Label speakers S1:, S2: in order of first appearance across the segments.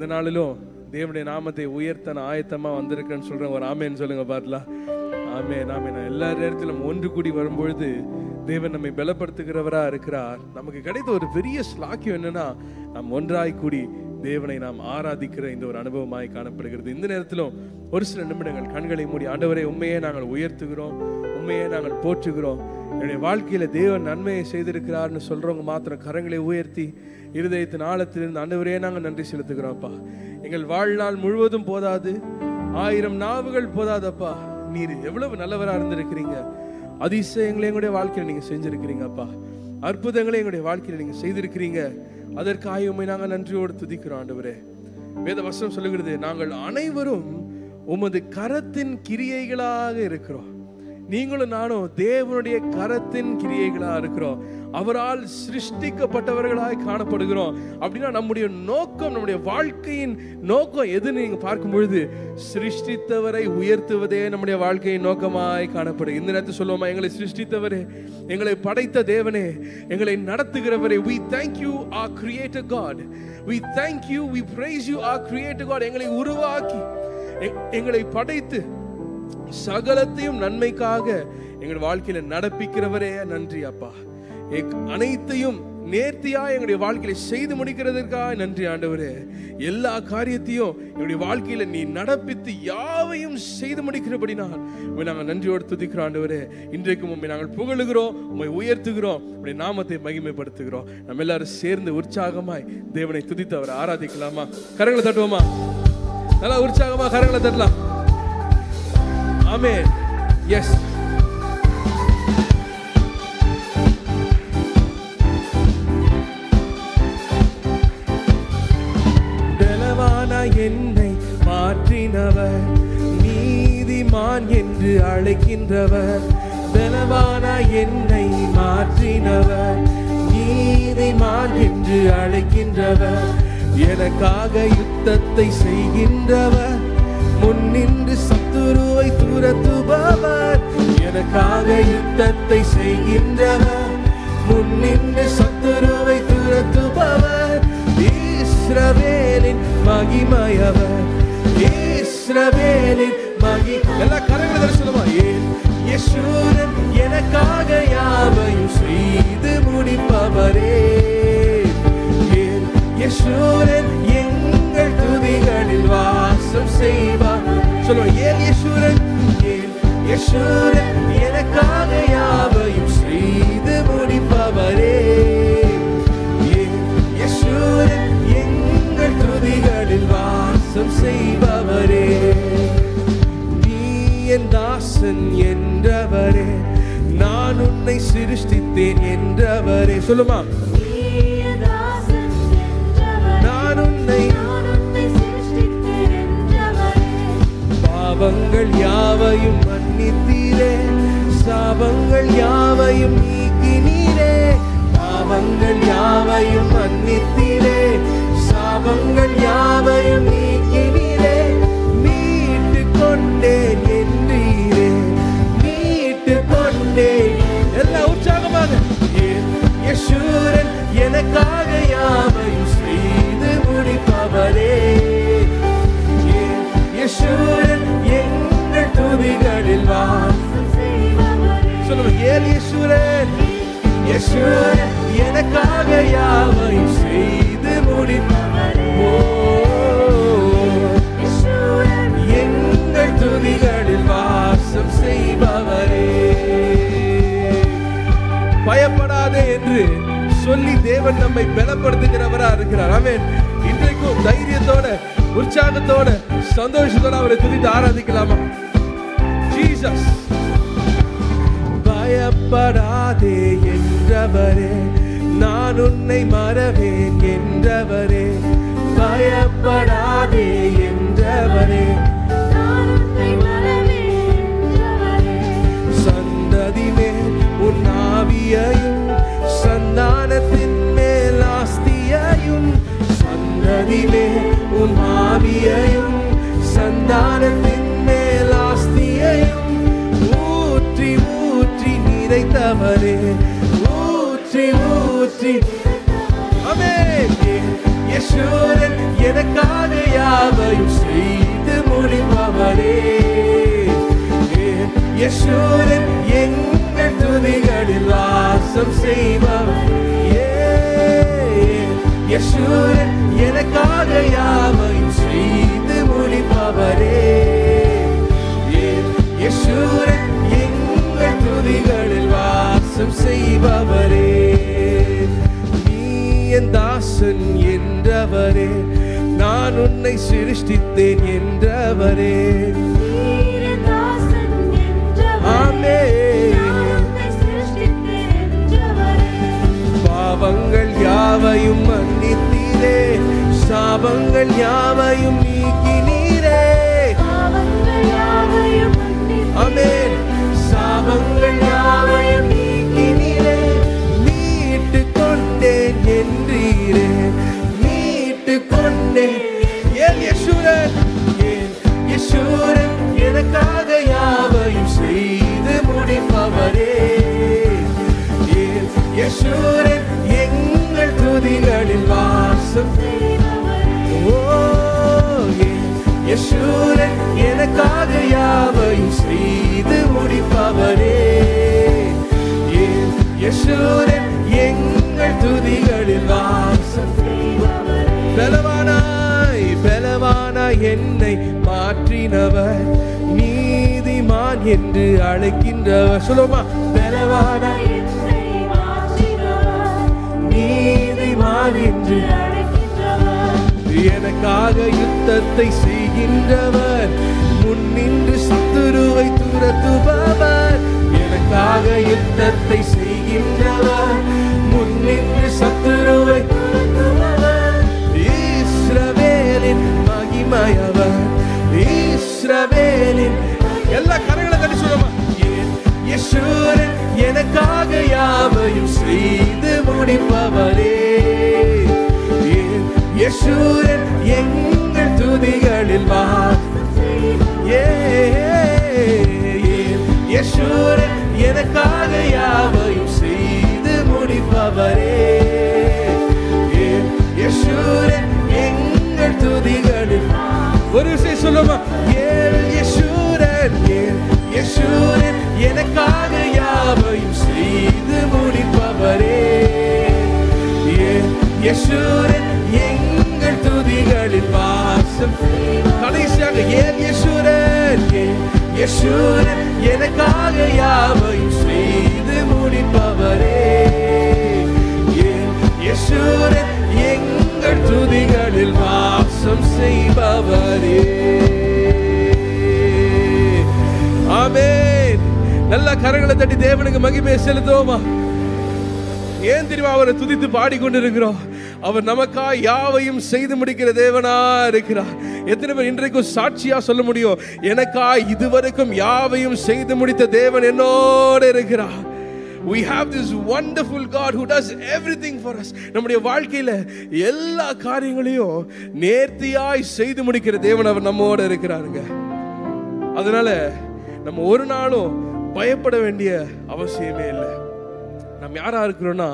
S1: இந்த நாளிலும் தேவனுடைய நாமத்தை உயர்த்த நான் ஆயத்தமா வந்திருக்கேன்னு சொல்றேன். ஒரு ஆமேன்னு சொல்லுங்க பார்க்கலாம். ஆமேன் ஆமேன். எல்லா நேரத்திலும் ஒன்று கூடி வரும்பொழுது தேவன் நம்மை பலப்படுத்துகிறவரா இருக்கிறார். நமக்கு கிடைத்த ஒரு பெரிய ஸ்லாக்கியம் என்னன்னா, நாம் ஒன்றாய் கூடி தேவனை நாம் ஆராதிக்கிற இந்த ஒரு அனுபவமாய் காணப்படுகிறது. இந்த நேரத்திலும் ஒரு சில நிமிடங்கள் கண்களை மூடி, ஆண்டவரே உண்மையே நாங்கள் உயர்த்துகிறோம், உண்மையே நாங்கள் போற்றுகிறோம், என்னுடைய வாழ்க்கையில தேவன் நன்மையை செய்திருக்கிறார்னு சொல்றவங்க மாத்திரம் கரங்களை உயர்த்தி இருதயத்தின் ஆழத்திலிருந்து ஆண்டவரே நாங்கள் நன்றி செலுத்துகிறோம்ப்பா. எங்கள் வாழ்நாள் முழுவதும் போதாது, 1000 நாவுகள் போதாதப்பா. நீர் எவ்வளவு நல்லவரா இருந்திருக்கிறீங்க. அதிசயங்களை எங்களுடைய வாழ்க்கையில நீங்க செஞ்சிருக்கிறீங்கப்பா. அற்புதங்களை எங்களுடைய வாழ்க்கையில நீங்க செய்திருக்கிறீங்க. அதற்காக உம்மை நாங்கள் நன்றியோடு துதிக்கிறோம் ஆண்டவரே. வேத வசனம் சொல்லுகிறது, நாங்கள் அனைவரும் உமது கரத்தின் கிரியைகளாக இருக்கிறோம். நீங்களும் நானும் தேவனுடைய கரத்தின் கிரியைகளா இருக்கிறோம். அவரால் சிருஷ்டிக்கப்பட்டவர்களாய் காணப்படுகிறோம். அப்படின்னா நம்முடைய நோக்கம், நம்முடைய வாழ்க்கையின் நோக்கம் எதுன்னு நீங்க பார்க்கும் பொழுது, சிருஷ்டித்தவரை உயர்த்துவதே நம்முடைய வாழ்க்கையின் நோக்கமாய் காணப்படுது. இந்த நேரத்தில் சொல்லுவோமா, எங்களை சிருஷ்டித்தவரே, எங்களை படைத்த தேவனே, எங்களை நடத்துகிறவரே, we thank you our creator God, we thank you, we praise you our creator God. எங்களை உருவாக்கி எங்களை படைத்து சகலத்தையும் நன்மைக்காக எங்கள் வாழ்க்கையில நடப்பிக்கிறவரே நன்றி அப்பா. அனைத்தையும் நேர்த்தியா எங்களுடைய வாழ்க்கையில செய்து முடிக்கிறதற்காக நன்றி ஆண்டவரே. எல்லா காரியத்தையும் எங்களுடைய வாழ்க்கையில நீ நடப்பித்து யாவையும் செய்து முடிக்கிறபடினால் நாங்கள் நன்றியோடு துதிக்கிறோம் ஆண்டவரே. இன்றைக்கும் உண்மை நாங்கள் புகழுகிறோம், உண்மை உயர்த்துகிறோம், உடைய நாமத்தை மகிமைப்படுத்துகிறோம். நம்ம எல்லாரும் சேர்ந்து உற்சாகமாய் தேவனை துதித்து அவரை ஆராதிக்கலாமா? கரங்களை தட்டுவோமா? நல்லா உற்சாகமா கரங்களை தட்டலாம். ஆமென். எஸ். பலவான என்னை மாற்றினவர், நீதிமான் என்று அழைக்கின்றவர். பலவான என்னை மாற்றினவர், நீதிமான் என்று அழைக்கின்றவர். எனக்காக யுத்தத்தை செய்கின்றவர், முன்னின்று சத்துருவை துரத்துபவர். எனக்காக யுத்தத்தை செய்கின்றவர், முன்னின்று சத்துருவை துரத்துபவர். இஸ்ரவேலின் மகிமையவர், இஸ்ரவேலின் எல்லா கரங்களை தரிசனமா. யெஷூரன் எனக்காக யாவையும் செய்து முடிப்பவரே. யெஷூரன் எங்கள் துதிகளில் வாசம் செய்வார். சொல்லுவோம், ஏன் யெஷூரன், ஏன் யெஷூரன் எனக்காக யாவையும் செய்து முடிப்பவரே. ஏன் யெஷூரன் எங்கள் துதிகளில் வாசம் செய்பவரே. நீ என் தாசன் என்றவரே, நான் உன்னை சிருஷ்டித்தேன் என்றவரே. சொல்லுமா, பாவங்கள் யாவையும் மன்னித்தீரே, சாபங்கள் யாவையும் நீக்கினீரே. பாவங்கள் யாவையும் மன்னித்தீரே, சாபங்கள் யாவையும் நீக்கினீரே. மீட்டு கொண்டேன் என்றீரே, மீட்டு கொண்டேன். எல்லா உற்சாகமாக. யெஷூரன் எனக்காக யாவையும் செய்து முடிப்பவரே. யெஷூரன் எங்கள் துதிகளில் வாசம் செய்பவரே. சொல்லுங்க, ஏன் யெஷூரன், யெஷூரன் எனக்காக யாவையும் செய்து முடிப்பவரே. யெஷூரன் எங்கள் துதிகளில் வாசம் செய்பவரே. பயப்படாதே என்று சொல்லி தேவன் நம்மை பலப்படுத்துகிறவரா இருக்கிறார். ஆமென். இன்றைக்கும் தைரியத்தோட, உற்சாகத்தோட, சந்தோஷத்தோட அவரை துதித்து ஆராதிக்கலாமா? ஜீசஸ். பயப்படாதே என்றவரே, நான் உன்னை மறவேன் என்றவரே. பயப்படாதே என்றவரே, நான் உன்னை மறவேன் என்றவரே. சந்ததி மேல் உன் ஆவியையும், சந்தானத்தின் மேல் ஆஸ்தியையும். சந்ததி மேல் உன் ஆவியையும், சந்தானத்தின் மேல் ஆஸ்தியையும் ஊற்றி ஊற்றி நிறைத்தவரே. ஊற்றி ஊற்றி. ஆமென். யேசுரன் எனக்காக யாவையும் செய்து முடிப்பவரே. யேசுரன் எங்கள் துதிகளில் வாசம் செய்பவர். யேசுரன் எனக்காக யாவையும் செய்து முடிப்பவரே. யேசுரன் எங்கள் துதிகளில் வாசம் செய்பவரே. நீ என் தாசன் என்றவரே, நான் உன்னை சிருஷ்டித்தேன் என்றவரே. பாவங்கள் யாவையும் மன்னித்தீரே, சாபங்கள் யாவையும் நீக்கினீரே. ஆமென். சாபங்கள் யாவையும் நீக்கினீரே. மீட்டு கொண்டேன் என்றீரே, மீட்டு கொண்டேன். ஏன் யேசுரன், ஏன் யேசுரன் எனக்காக யாவையும் செய்து முடிப்பவரே. யேசுரன் எங்கள் துதிகளில் வாசம். யேசுரன் எனக்காக யாவையும் செய்து முடிப்பவரே. யேசுரன் எங்கள் துதிகளில் வாசம். பலவானாய் பலவானாய் என்னை மாற்றினவர், நீதிமான் என்று அழைக்கின்றவர். சொல்லுமா, பலவானாய் நீதிமான் என்று அழைக்கின்றவர். எனக்காக யுத்தத்தை செய்கின்றவர், முன்னின்று சத்துருவை துரத்துபவர். எனக்காக யுத்தத்தை செய்கின்றவர், முன்னின்று சத்துருவை துரத்துபவர். இஸ்ரவேலின் மகிமையவர், இஸ்ரவேலின். எல்லா கரங்களை தட்டி சொல்லுமா, யேசுரன் எனக்காக யாவையும் செய்து முடிப்பவரே. யேசுரன் எங்கள் துதிகளில் வாசம். யேசுரன் எனக்காக யாவையும் செய்து முடிப்பவரே. யேசுரன் எங்கள் துதிகளில். ஒரு விஷயம் சொல்லுமா, யேசுரன் யேசுரன் எனக்காக யாவையும் செய்து முடிப்பவரே. யேசுரன் எங்கள் துதிகளில் வாசம். கடைசியாக யேசுரன் யேசுரன் எனக்காக யாவையும் செய்து முடிப்பவரே. யேசுரன் எங்கள் துதிகளில் வாசம் செய்பவரே. ஆமென். நல்ல கரங்களை தட்டி தேவனுக்கு மகிமையை செலுத்துவோமா? ஏன் தெரியுமா அவரை துதித்து பாடிக்கொண்டிருக்கிறோம்? அவர் நமக்காய் யாவையும் செய்து முடிக்கிற தேவனா இருக்கிறார். எத்தனை பேர் இன்றைக்கும் சாட்சியா சொல்ல முடியும், எனக்காய் இதுவரைக்கும் யாவையும் செய்து முடித்த தேவன் என்னோடு இருக்கிறார். We have this wonderful God who does everything for us. நம்முடைய வாழ்க்கையில எல்லா காரியங்களையும் நேர்த்தியாய் செய்து முடிக்கிற தேவன் அவர் நம்மோடு இருக்கிறாருங்க. அதனால நம்ம ஒரு நாளும் பயப்பட வேண்டிய அவசியமே இல்லை. நாம் யாரா இருக்கிறோம்னா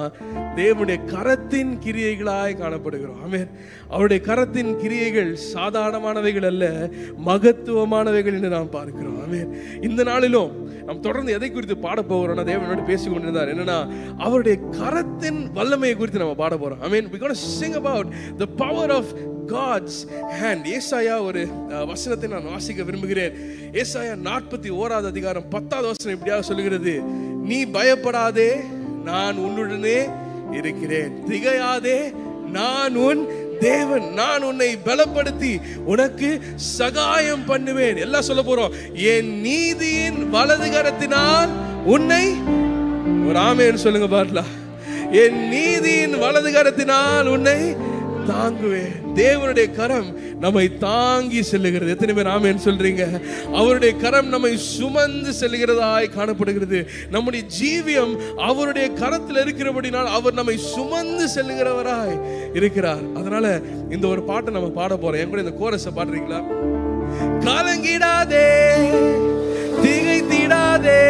S1: தேவனுடைய கரத்தின் கிரியைகளாய் காணப்படுகிறோம். ஆமென். அவருடைய கரத்தின் கிரியைகள் சாதாரணமானவைகள் அல்ல, மகத்துவமானவைகள் என்று நாம் பார்க்கிறோம். ஆமென். இந்த நாளிலும் நாம் தொடர்ந்து எதை குறித்து பாட போகிறோம்னா, தேவனோடு பேசிக் கொண்டிருந்தார் என்னன்னா அவருடைய கரத்தின் வல்லமையை குறித்து நம்ம பாட போறோம். ஆமென். We going to sing about the power of God's hand. ஏசாயா ஒரு வசனத்தை நான் வாசிக்க விரும்புகிறேன். ஏசாயா 41வது அதிகாரம் 10வது வசனம் இப்படியாக சொல்லுகிறது, நீ பயப்படாதே, நான் உன்னுடனே இருக்கிறேன், திகையாதே, நான் உன் தேவன், நான் உன்னை பலப்படுத்தி உனக்கு சகாயம் பண்ணுவேன். எல்லாம் சொல்ல போறோம். என் நீதியின் வலது கரத்தினால் உன்னை. ஒரு ஆமென் சொல்லுங்க பாருலாம். என் நீதியின் வலது கரத்தினால் உன்னை தாங்குவேன். தேவனுடைய கரம் நம்மை தாங்கி செல்லுகிறது. எத்தனை பேர் ஆமென் சொல்றீங்க? அவருடைய கரம் நம்மை சுமந்து செல்கிறதாய் காணப்படுகிறது. நம்முடைய ஜீவியம் அவருடைய கரத்தில் இருக்கிறபடினால் அவர் நம்மை சுமந்து செல்லுகிறவராய் இருக்கிறார். அதனால இந்த ஒரு பாட்டை நம்ம பாட போறோம். என் கூட இந்த கோரஸை பாடுறீங்களா? கலங்கிடாதே, திகைத்திடாதே,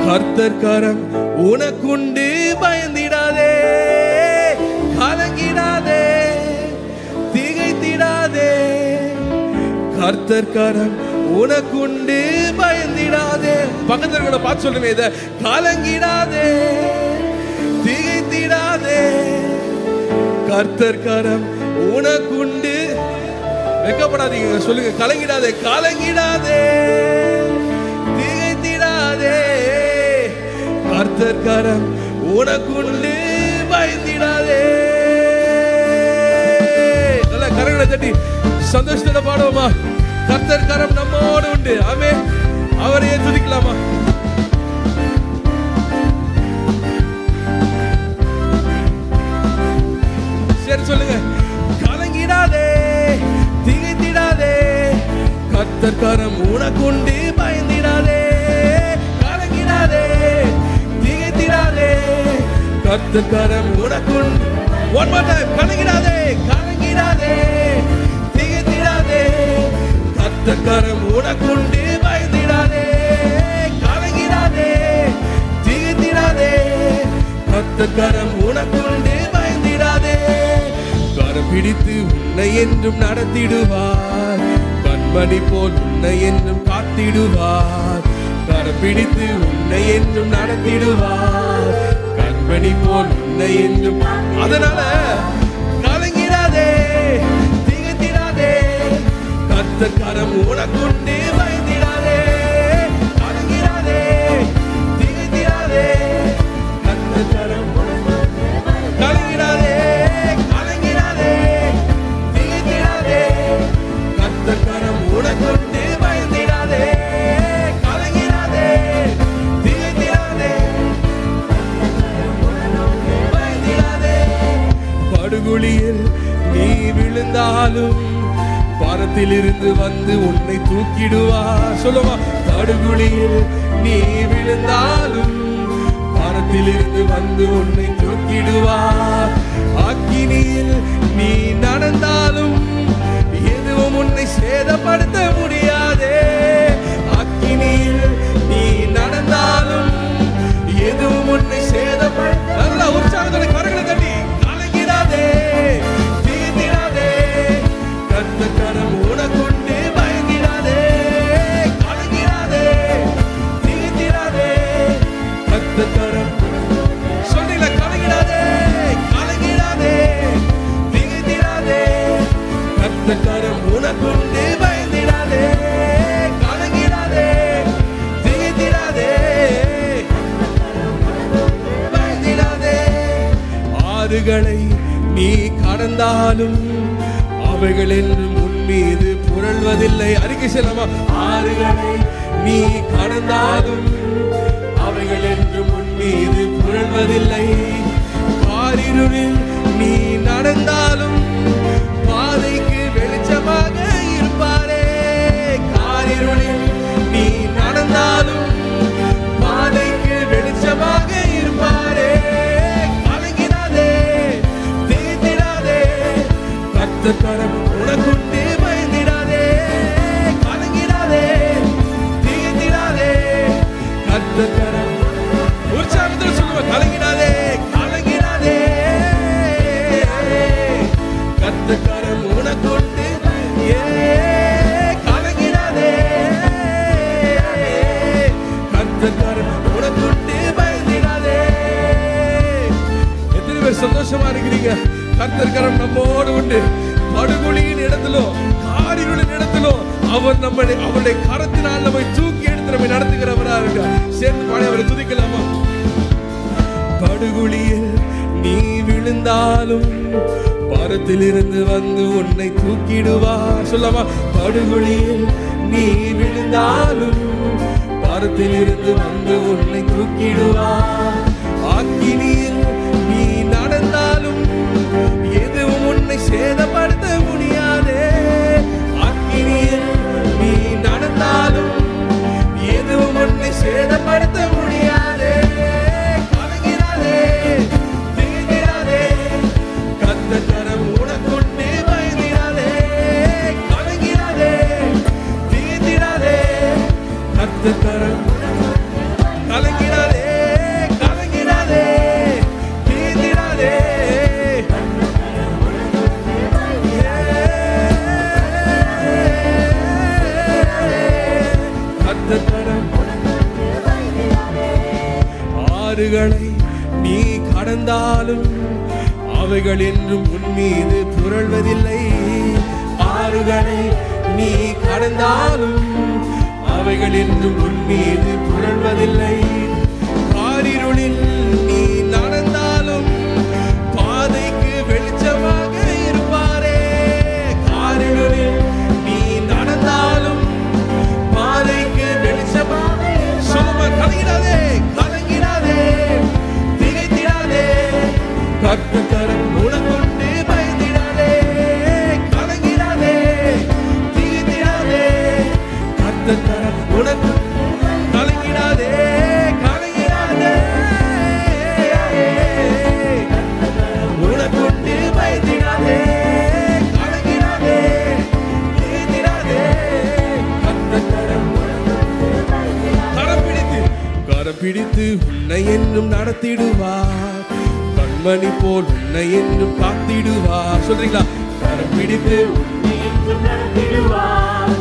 S1: கர்த்தர் கரம் உனக்குண்டு, பயந்திடாதே, கலங்கிடாதே, கர்த்தர் கரம் உனக்குண்டு பயந்திடாதே. பக்கத்துல பார்த்து சொல்லுங்க, இத கலங்கிடாதே திகைத்திடாதே. கர்த்தர் கரம் உனக்குண்டு, வெக்கப்படாதீங்க, சொல்லுங்க, கலங்கிடாதே கலங்கிடாதே திகைத்திடாதே. கர்த்தர் கரம் உனக்குண்டு பயந்திடாதே. நல்ல கரங்களை தட்டி சந்தோஷத்தோட பாடுவோமா? கர்த்தர் கரம் நம்மோடு உண்டு. ஆமென். அவரையே துதிக்கலாமா? சரி சொல்லுங்க, கலங்கிடாதே திகைத்திடாதே. கர்த்தர் கரம் உனக்குண்டு பயந்திடாதே. கலங்கிடாதே திகைத்திடாதே. கர்த்தர் கரம் உனக்குண்டு. one more time, கலங்கிடாதே கலங்கிடாதே திகைத்திடாதே. கர்த்தர் கரம் உனக்குண்டு பயந்திடாதே. கலங்கிடாதே திகைத்திடாதே. கர்த்தர் கரம் உனக்குண்டு பயந்திடாதே. கரம் பிடித்து உன்னை என்றும் நடத்திடுவார். கண்மணி போல் உன்னை என்றும் காத்திடுவார். கரம் பிடித்து உன்னை என்றும் நடத்திடுவார். கண்மணி போல் உன்னை என்றும். அதனால கலங்கிடாதே திகைத்திடாதே. கர்த்தர் கரம் உனக்குண்டு பயந்திடாதே. கலங்கிடாதே திகைத்திடாதே. கர்த்தர் கரம் கலங்கிடாதே கலங்கிடாதே திகைத்திடாதே. கர்த்தர் கரம் உனக்குண்டு பயந்திடாதே. கலங்கிடாதே திகைத்திடாதே பயந்திடாதே. படுகுழியில் நீ விழுந்தாலும் பாரத்தில் இருந்து வந்து உன்னை தூக்கிடுவார். சொல்லுவா, படுகுழியில் நீ விழுந்தாலும் பாரத்தில் இருந்து வந்து உன்னை தூக்கிடுவார். அக்கினியில் நீ நடந்தாலும் எதுவும் உன்னை சேதப்படுத்த முடியாதே. அக்கினியில் நீ நடந்தாலும் எதுவும் உன்னை சேதப்படுத்த. நல்ல உற்சாகத்தோட கரங்களை தட்டி கலங்கிடாதே திகைத்திடாதே. கர்த்தர் கரம் உனக்குண்டு பயந்திடாதே. கலங்கிடாதே திகைத்திடாதே. கர்த்தர் கரம் சொல்லுங்க, கலங்கிடாதே கலங்கிடாதே திகைத்திடாதே. கர்த்தர் கரம் உனக்குண்டு பயந்திடாதே. கலங்கிடாதே திகைத்திடாதே பயந்திடாதே. ஆறுகளை நீ கடந்தாலும் அவைகள் என்றும் உன் மீது புரள்வதில்லை. அறிக்கை செல்லமா? ஆறுகளை நீ கடந்தாலும் அவைகள் என்றும் உன் மீது புரள்வதில்லை. காரிருளில் நீ நடந்தாலும் பாதைக்கு வெளிச்சமாக இருப்பாரே. காரிருளில் நீ நடந்தாலும் பாதைக்கு வெளிச்சமாக இருப்பாரே. கலங்கிடாதே திகைத்திடாதே. கர்த்தர் கரம் உனக்குண்டு பயந்திடாதே. கலங்கிடாதே திகைத்திடாதே. கர்த்தர் கரம் உற்சாகத்தில் சொல்லுவ, கலங்கிடாதே கலங்கிடாதே. கர்த்தர் கரம் உனக்குண்டு கலங்கிடாதே. கர்த்தர் கரம் உனக்குண்டு பயந்திடாதே. எத்தனை பேர் சந்தோஷமா இருக்கிறீங்க? கர்த்தர் கரம் நம்மோடு உண்டு. படுகொலியின் இடத்திலும் காரிருளின் இடத்திலும் அவர் நம்மை அவருடைய கரத்தினால் நம்மை தூக்கி எடுத்து நம்மை நடத்துகிறவரா இருக்கார். சேர்ந்து பாடி அவரை துதிக்கலாமா? படுகொலியில் நீ விழுந்தாலும் பாரத்தில் இருந்து வந்து உன்னை தூக்கிடுவார். சொல்லாமா? படுகொலியில் நீ விழுந்தாலும் பாரத்தில் இருந்து வந்து உன்னை தூக்கிடுவார். அக்கினியில் நீ நடந்தாலும் எதுவும் உன்னை சேதப்படுத்த முடியாதே. அக்கினியில் நீ நடந்தாலும் எதுவும் உன்னை சேதப்படுத்த முடியாதே. கலங்கிடாதே திகைத்திடாதே. கர்த்தர் கரம் உனக்குண்டு பயந்திடாதே. கலங்கிடாதே திகைத்திடாதே. கர்த்தர் கரம் கலங்கிடாதே கலங்கிடாதே திகைத்திடாதே. ஆறுகளை நீ கடந்தாலும் அவைகள் என்றும் உன் மீது புரள்வதில்லை. ஆறுகளை நீ கடந்தாலும் அவைகள் என்றும் உன் மீது புரள்வதில்லை. காரிருளில் நீ நடந்தாலும் பாதைக்கு வெளிச்சமாக இருப்பாரே. காரிருளில் நீ நடந்தாலும் பாதைக்கு வெளிச்சமாக. சொல்லுமா, கலங்கிடாதே, கலங்கிடாதே, திகைத்திடாதே, கர்த்தர் கரம் உனக்கொண்டு பயந்திடாதே. கலங்கிடாதே, திகைத்திடாதே, கர்த்தர் கரம் உனக்கு. கலங்கிடாதே, கலங்கிடாதே, உனக்கொண்டு பயந்திடாதே. கலங்கிடாதே, திகைத்திடாதே, கர்த்தர் கரம் உனக்கொண்டு. கரம் பிடித்து உன்னை என்றும் நடத்திடுவார். கண்மணி போல் உன்னை என்றும் காத்திடுவார். சொல்றீங்களா? கரம் பிடித்து உன்னை என்றும் நடத்திடுவார்.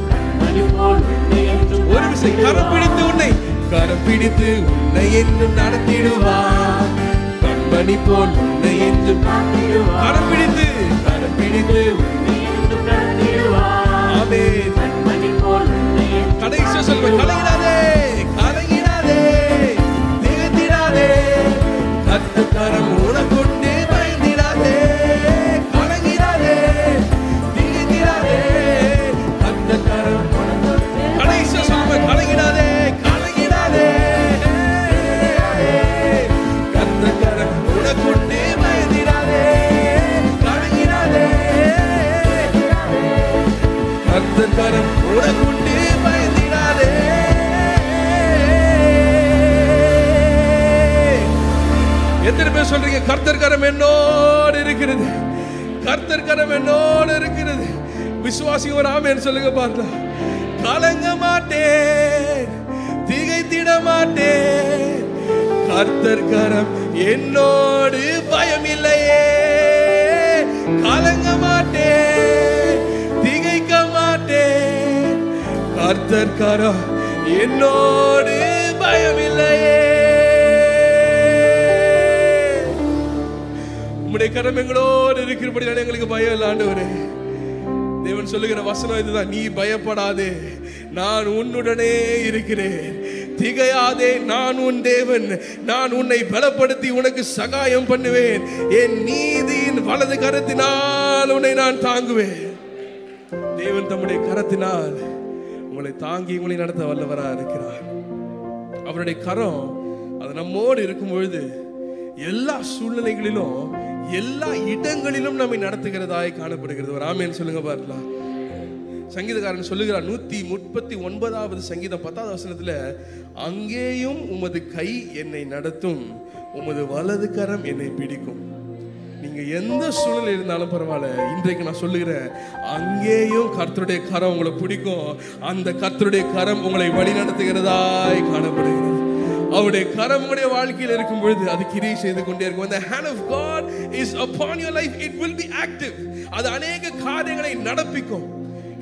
S1: கண்மணி போல் உன்னை என்றும். ஒரு விஷயம், கரம் பிடித்து உன்னை, கரம் பிடித்து உன்னை என்றும் நடத்திடுவார். கண்மணி போல் உன்னை என்றும் காத்திடுவார். கரம் பிடித்து, கரம் பிடித்து உன்னை என்றும் நடத்திடுவார். ஆமென். கண்மணி போல் உன்னை. கடைசியா சொல்லுங்க, கலங்கிடாதே, கலங்கிடாதே, திகைத்திடாதே, கர்த்தர் கரம் உனக்கொண்டு பயந்திடாதே. கலங்கிடாதே, திகைத்திடாதே, கர்த்தர் கரம் உனக்கொண்டு. கடைசியா சொல்லுங்க, கலங்கிடாதே, கலங்கிடாதே, கர்த்தர் கரம் உனக்கொண்டு பயந்திடாதே. கலங்கிடாதே, கர்த்தர் கரம் உனக்கொண்டு பயந்திடாதே. எத்தனை பேர் சொல்றீங்க, கர்த்தர் கரம் என்னோடு இருக்கிறது, கர்த்தர் கரம் என்னோடு இருக்கிறது? விசுவாசி ஒரு ஆமென் சொல்லுங்க பார்க்கலாம். கலங்க மாட்டேன், திகைத்திட மாட்டேன், கர்த்தர் கரம் என்னோடு, பயம் இல்லையே. கலங்க மாட்டேன், திகைக்க மாட்டேன், கர்த்தர் கரம் என்னோடு, பயம் இல்லையே. உம்முடைய கரம் எங்களோடு இருக்கிறபடி எங்களுக்கு பயம் இல்லை ஆண்டவரே. தேவன் சொல்லுகிற வசனம் இதுதான், நீ பயப்படாதே, நான் உன்னுடனே இருக்கிறேன், திகையாதே, நான் உன் தேவன், நான் உன்னை பலப்படுத்தி உனக்கு சகாயம் பண்ணுவேன், என் நீதியின் வலது கரத்தினால் உன்னை நான் தாங்குவேன். தேவன் தம்முடைய கரத்தினால் உங்களை தாங்கி உங்களை நடத்த வல்லவராக இருக்கிறார். அவருடைய கரம் அது நம்மோடு இருக்கும் பொழுது எல்லா சூழ்நிலைகளிலும் எல்லா இடங்களிலும் நம்மை நடத்துகிறதாய் காணப்படுகிறது. ஒரு ஆமென் சொல்லுங்க பார்க்கலாம். சங்கீதக்காரன் சொல்லுகிறார் 139வது சங்கீதம் 10வது வசனத்துல, அங்கேயும் உமது கை என்னை நடத்தும், உமது வலது கரம் என்னை பிடிக்கும். நீங்க எந்த சூழ்நிலை இருந்தாலும் பரவாயில்ல, இன்றைக்கு நான் சொல்லுகிறேன், அங்கேயும் கர்த்தருடைய கரம் உங்களை பிடிக்கும். அந்த கர்த்தருடைய கரம் உங்களை வழி நடத்துகிறதாய் காணப்படுகிறது. அவருடைய கரம் உங்களுடைய வாழ்க்கையில் இருக்கும் பொழுது அது கிரியை செய்து கொண்டே இருக்கும். The hand of God is upon your life. It will be active. அது அநேக காரியங்களை நடப்பிக்கும்.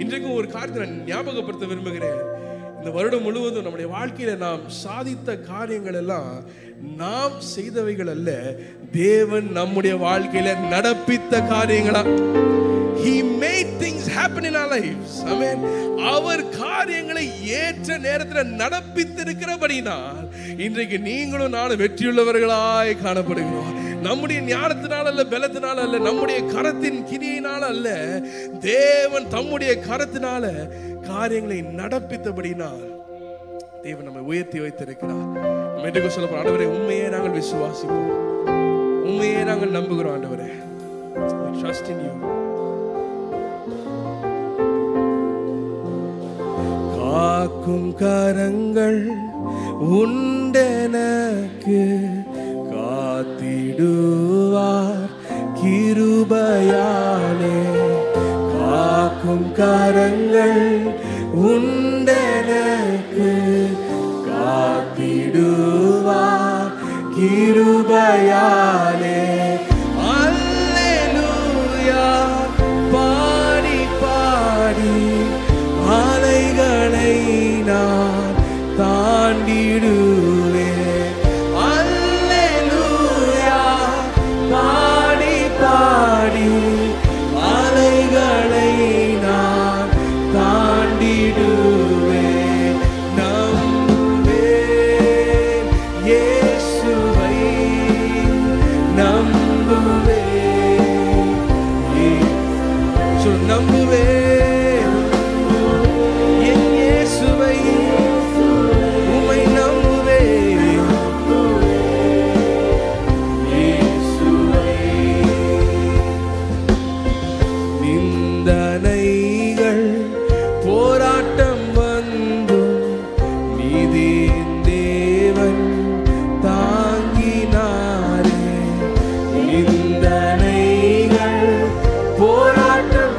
S1: இன்றைக்கு ஒரு காரியத்தை நான் ஞாபகப்படுத்த விரும்புகிறேன். இந்த வருடம் முழுவதும் நம்முடைய வாழ்க்கையில நாம் சாதித்த காரியங்கள் எல்லாம் நாம் செய்தவைகள் அல்ல, தேவன் நம்முடைய வாழ்க்கையில நடப்பித்த காரியங்களா. He made things happen in our lives. Amen. அவர் காரியங்களை ஏற்ற நேரத்தில் நடப்பித்திருக்கிறபடினால் இன்றைக்கு நீங்களும் நானும் வெற்றியுள்ளவர்களாய் காணப்படுகிறோம். நம்முடைய ஞானத்தினால் அல்ல, பலத்தினால் அல்ல, நம்முடைய கரத்தின் கிரியினால் அல்ல, தேவன் தம்முடைய கரத்தினால காரியங்களை நடப்பித்தபடினால் தேவன் நம்மை உயர்த்தி வைத்திருக்கிறார். நம்ம இன்றைக்கு சொல்ல போறோம், ஆண்டவரே உண்மையே நாங்கள் விசுவாசிப்போம், உண்மையே நாங்கள் நம்புகிறோம். ஆண்டவரே, we trust in you. காக்கும் கரங்கள் உண்டெனக்கு, காத்திடுவார் கிருபையாலே. காக்கும் கரங்கள் உண்டெனக்கு, காத்திடுவார் கிருபையாலே. அல்லேலூயா பாடி பாடி அலைகளை நான் தாண்டிடுவேன். இதே தேவன் தாங்கினாரே நிந்தனைகள் போராட்டம்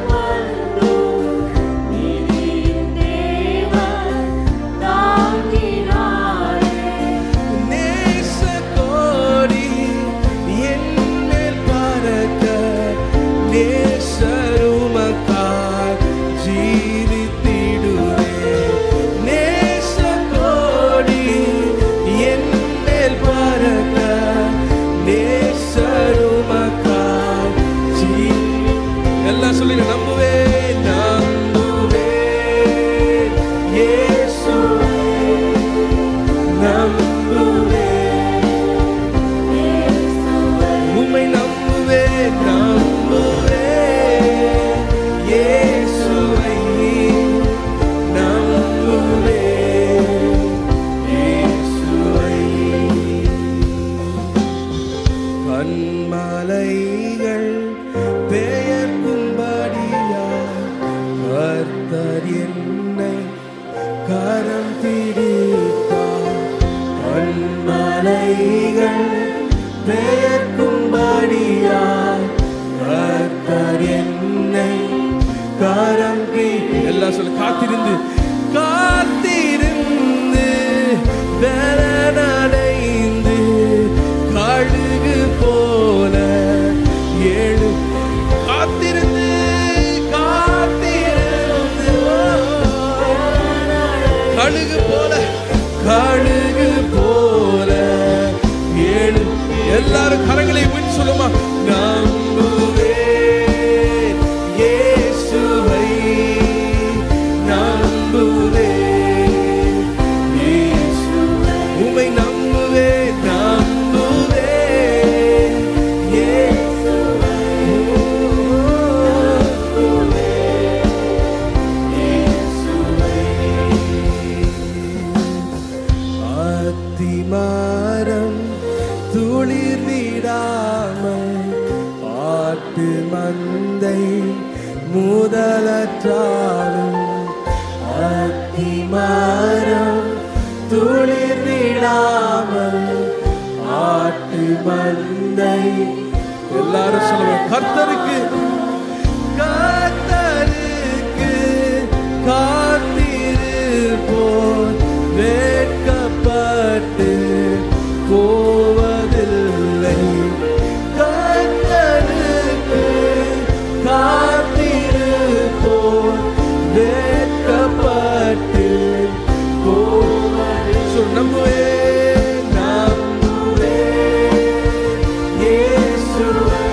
S1: காத்திருந்து காத்திருந்து பலனடைந்து கழுகு போல எழு காத்திருந்து காத்திருந்து கழுகு போல எழு. எல்லாரும் கரங்களை விட்டு சொல்லுமா, நம்புவேன் இயேசுவை முதலற்றாலும் அத்திமரம் துளிர் விடாமல் ஆட்டு மந்தை. எல்லாரும் சொல்லுங்க, கர்த்தருக்கு கர்த்தருக்கு காத்திருப்போர் வெட்கப்பட்டு போவதில்லை. கர்த்தருக்கு வெட்கப்பட்டு நம்புவேன் நம்புவேன் இயேசுவை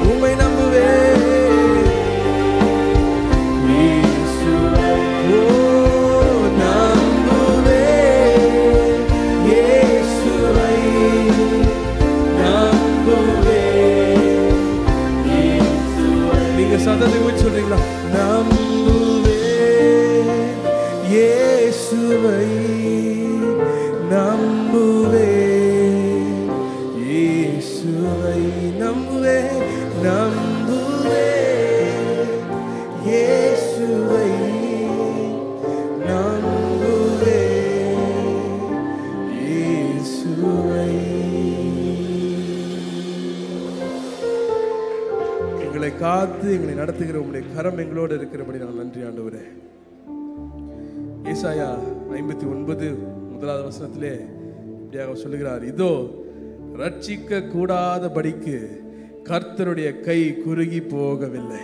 S1: உம்மை நம்புவேன் இயேசுவை ஓ நம்புவேன் இயேசுவை நம்புவேன் இயேசுவை. நீங்க சத்தத்தை ஊற்றி சொல்றீங்களா? இயேசுவை நம்புவேன் இயேசுவை நம்புவேன் நம்புவேன் இயேசுவை நம்புவேன் இயேசுவை. எங்களை காத்து எங்களை நடத்துகிற உங்களுடைய கரம் எங்களோடு இருக்கிறபடி நான் நன்றி ஆண்டவரே. ஏசாயா 59:1 இப்படியாக சொல்லுகிறார், இதோ ரட்சிக்க கூடாதபடிக்கு கர்த்தருடைய கை குறுகி போகவில்லை.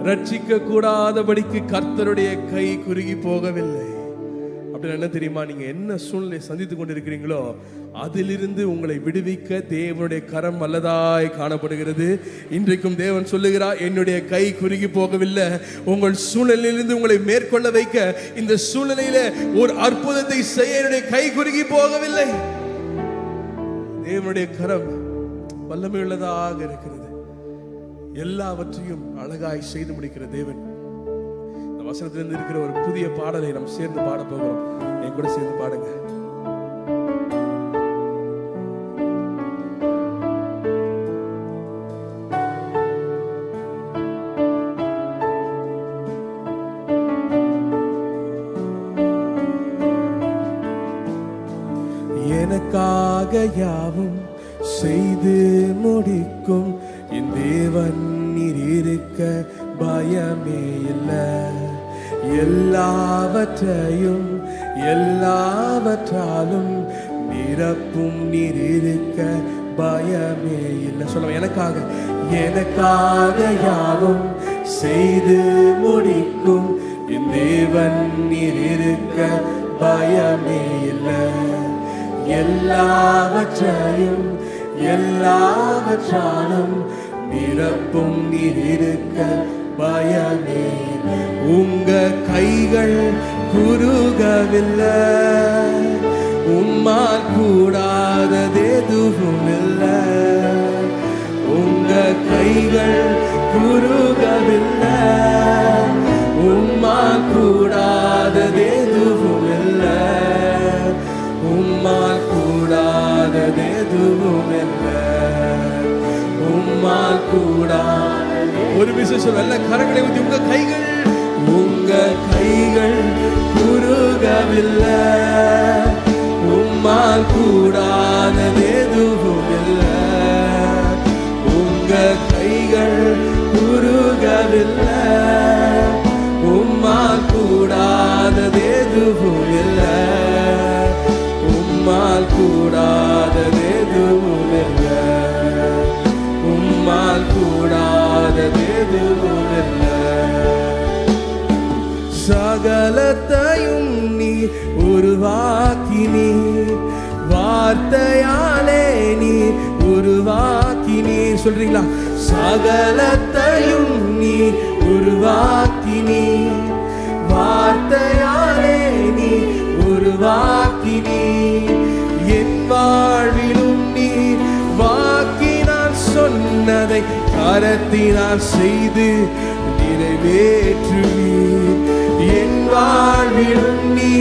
S1: ரட்சிக்க கூடாதபடிக்கு கர்த்தருடைய கை குறுகி போகவில்லை. அப்படின்னு என்ன தெரியுமா? நீங்க என்ன சூழ்நிலை சந்தித்துக் கொண்டிருக்கிறீங்களோ அதிலிருந்து உங்களை விடுவிக்க தேவனுடைய கரம் வல்லதாய் காணப்படுகிறது. இன்றைக்கும் தேவன் சொல்லுகிறார், என்னுடைய கை குறுகி போகவில்லை. உங்கள் சூழ்நிலையிலிருந்து உங்களை மேற்கொள்ள வைக்க, இந்த சூழ்நிலையில ஒரு அற்புதத்தை செய்ய என்னுடைய கை குறுகி போகவில்லை. தேவனுடைய கரம் வல்லமை உள்ளதாக இருக்கிறது. எல்லாவற்றையும் அழகாய் செய்து முடிக்கிற தேவன். இந்த வசனத்திலிருந்து இருக்கிற ஒரு புதிய பாடலை நாம் சேர்ந்து பாட போகிறோம். என் கூட சேர்ந்து பாடுங்க. எனக்காக யாவும் செய்து முடிக்கும் என் தேவன் நீர் இருக்க பயமே இல்லை. எல்லாவற்றையும் எல்லாவற்றாலும் நிரப்பும் நீர் இருக்க பயமே இல்லை. சொல்லுவோம், எனக்காக யாவும் செய்து முடிக்கும் என் தேவன் நீர் இருக்க பயமே இல்லை. எல்லாவற்றையும் எல்லாவற்றாலும் நிரப்பும் நீர் இருக்க பயமே. உங்க கைகள் குறுகவில்லை, உம்மால் கூடாதது எதுவும் இல்லை. உங்க கைகள் குறுகவில்லை, உம்மால் கூடாதது எதுவும் இல்லை. உம்மால் கூடாதது எதுவும் இல்லை. உம்மால் கூடாதது. ஒரு விசேஷம் நல்ல கரங்களை ஊற்றி உங்க கைகள் குறுகவில்லை, உம்மால் கூடாதது எதுவும் இல்லை. உங்க கைகள் குறுகவில்லை, உம்மால் கூடாதது எதுவும் இல்லை. உம்மால் கூடாதது எதுவும் இல்லை. உம்மால் கூடாதது எதுவும் இல்லை. சகலத்தையும் நீ உருவாக்கினி, வார்த்தையாலே நீ உருவாக்கினி. சொல்றீங்களா? சகலத்தையும் நீ உருவாக்கினி, வார்த்தையாலே நீ உருவாக்கினி. என் வாழ்விலும் நீ வாக்கினால் சொன்னதை கரத்தினால் செய்து நிறைவேற்றுவீர். என் வாழ்விலும் நீ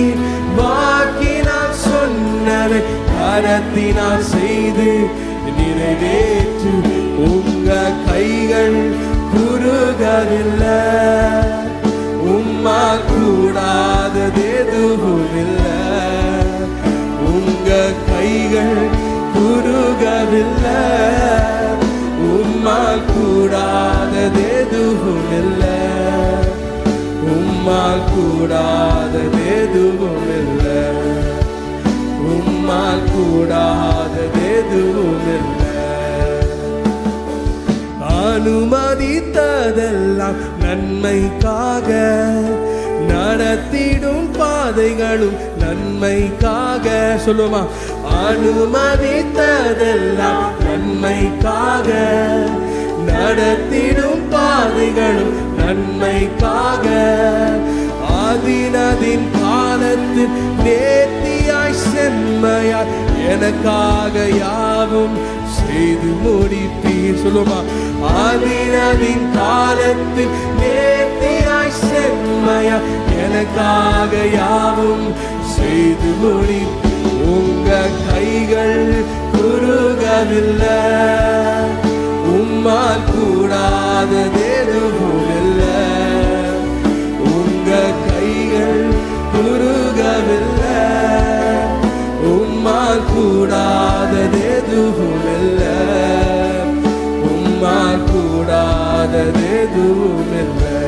S1: வாக்கினால் சொன்னதை கரத்தினால் செய்து நிறைவேற்று. உங்க கைகள் குறுகவில்லை, உம்மால் கூடாதது எதுவும் இல்லை. உங்க கைகள் குறுகவில்லை, உம்மால் கூடாதது எதுவும் இல்லை. உம்மால் கூடாதது எதுவும் இல்லை. உம்மால் கூடாதது எதுவும் இல்லை. அனுமதித்ததெல்லாம் நன்மைக்காக, நடத்திடும் பாதைகளும் நன்மைக்காக. சொல்லுமா? அனுமதித்ததெல்லாம் நன்மைக்காக, நடத்திடும் பாதைகளும் நன்மைக்காக. ஆதினதின் காலத்தில் நேர்த்தியாய் செம்மையாய் எனக்காக யாவும் செய்து முடிப்பீர். சொல்லுமா? ஆதினதின் காலத்தில் நேர்த்தியாய் செம்மையாய் எனக்காக யாவும் செய்து முடிப்பீர். உங்க கைகள் குறுகவில்லை, உம்மால் கூடாதது எதுவும் இல்லை. உங்க கைகள் குறுகவில்லை, உம்மால் கூடாதது எதுவும் இல்லை. உம்மால் கூடாதது எதுவும் இல்லை.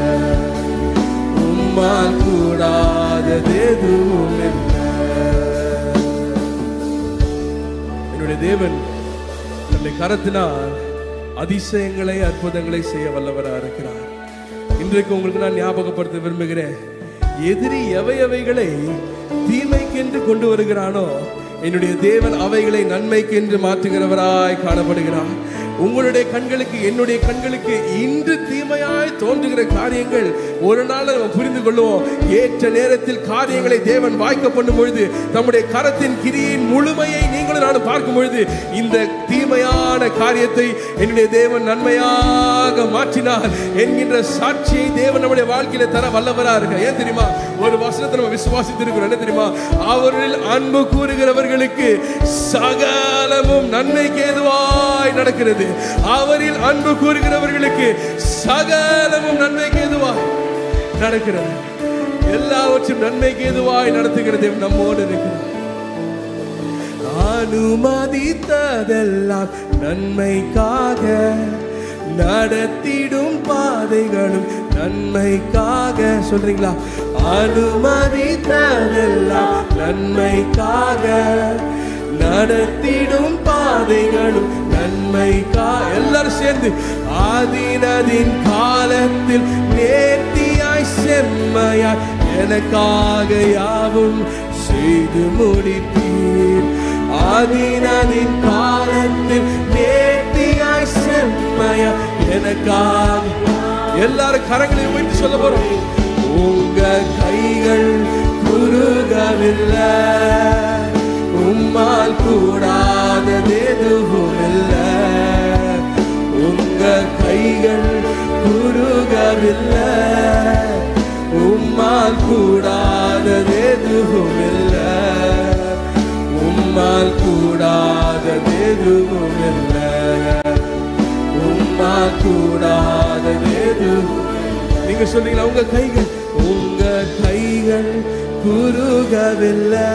S1: உம்மால் கூடாதது எதுவும் இல்லை. என்னுடைய தேவன் தன்னுடைய கரத்தினால் அதிசயங்களை அற்புதங்களை செய்ய வல்லவராக இருக்கிறார். இன்றைக்கு உங்களுக்கு நான் ஞாபகப்படுத்த விரும்புகிறேன், எதிரி எவைகளை தீமைக்கென்று கொண்டு வருகிறானோ என்னுடைய தேவன் அவைகளை நன்மைக்கென்று மாற்றுகிறவராய் காணப்படுகிறார். உங்களுடைய கண்களுக்கு என்னுடைய கண்களுக்கு இன்று தீமையாய் தோன்றுகிற காரியங்கள் ஒரு நாள் நம்ம புரிந்து கொள்வோம். ஏற்ற நேரத்தில் காரியங்களை தேவன் வாய்க்க பண்ணும் பொழுது, நம்முடைய கரத்தின் கிரியின் முழுமையை நீங்களும் நானும் பார்க்கும் பொழுது, இந்த தீமையான காரியத்தை என்னுடைய தேவன் நன்மையாக மாற்றினார் என்கின்ற சாட்சியை தேவன் நம்முடைய வாழ்க்கையில தர வல்லவராக இருக்க. ஏன் தெரியுமா? ஒரு வசனத்தை நம்ம விசுவாசித்திருக்கிறோம். என்ன தெரியுமா? அவரில் அன்பு கூறுகிறவர்களுக்கு சகலமும் நன்மைக்கு ஏதுவாய் நடக்கிறது. அவரில் அன்பு கூறுகிறவர்களுக்கு சகலமும் நன்மைக்கு ஏதுவாய் நடக்கிறது. எல்லாவற்றும் நன்மைக்கு ஏதுவாய் நடத்துகிறது நம்மோடு இருக்கிறார். அனுமதித்ததெல்லாம் நன்மைக்காக, நடத்திடும் பாதைகளும் நன்மைக்காக. சொல்றீங்களா? அனுமதித்ததெல்லாம் நன்மைக்காக, நடத்திடும் பாதைகளும் நன்மைக்காக. எல்லாரும் சேர்ந்து ஆதினதின் காலத்தில் நேர்த்தியாய் செம்மையாய் எனக்காக யாவும் செய்து முடித்தீர். ஆதினதின் காலத்தில் நேர்த்தியாய் செம்மையாய் எனக்காக. எல்லாரும் கரங்களை உயர்த்தி சொல்ல போறோம். உங்க கைகள் குறுகவில்லை, உம்மால் கூடாதது எதுவும் இல்லை. உங்க கைகள் குறுகவில்லை, உம்மால் கூடாதது எதுவும் இல்லை. உம்மால் கூடாதது எதுவும் இல்லை. உம்மால் கூடாதது எதுவும். நீங்க சொன்னீங்களா? உங்க கைகள், உங்க கைகள் குறுகவில்லை,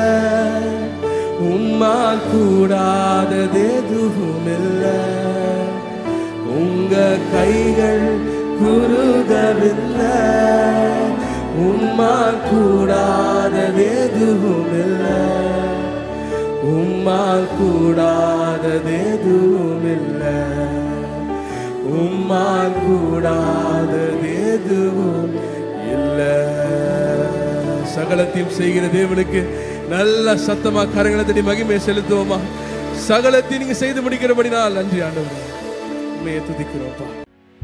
S1: உம்மால் கூடாதது எதுவும் இல்லை. உங்க கைகள் குறுகவில்லை, உம்மால் கூடாதது எதுவும் இல்லை. உம்மால் கூடாதது எதுவும் இல்லை. உம்மால் கூடாதது எதுவும் இல்லை. சகலத்தையும் செய்கிற தேவனுக்கு நல்ல சத்தமா கரங்களை தட்டி மகிமையை செலுத்துவோமா? சகலத்தையும் நீங்க செய்து முடிக்கிறபடினால் நன்றி ஆண்டவரே, உம்மையை துதிக்கிறோம்ப்பா.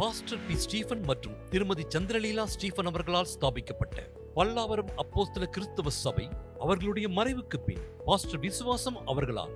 S2: Pastor P. ஸ்டீபன் மற்றும் திருமதி சந்திரலீலா ஸ்டீபன் அவர்களால் ஸ்தாபிக்கப்பட்ட பல்லாவரம் அப்போஸ்தல கிறிஸ்தவ சபை அவர்களுடைய மறைவுக்கு பின் பாஸ்டர் விசுவாசம் அவர்களால்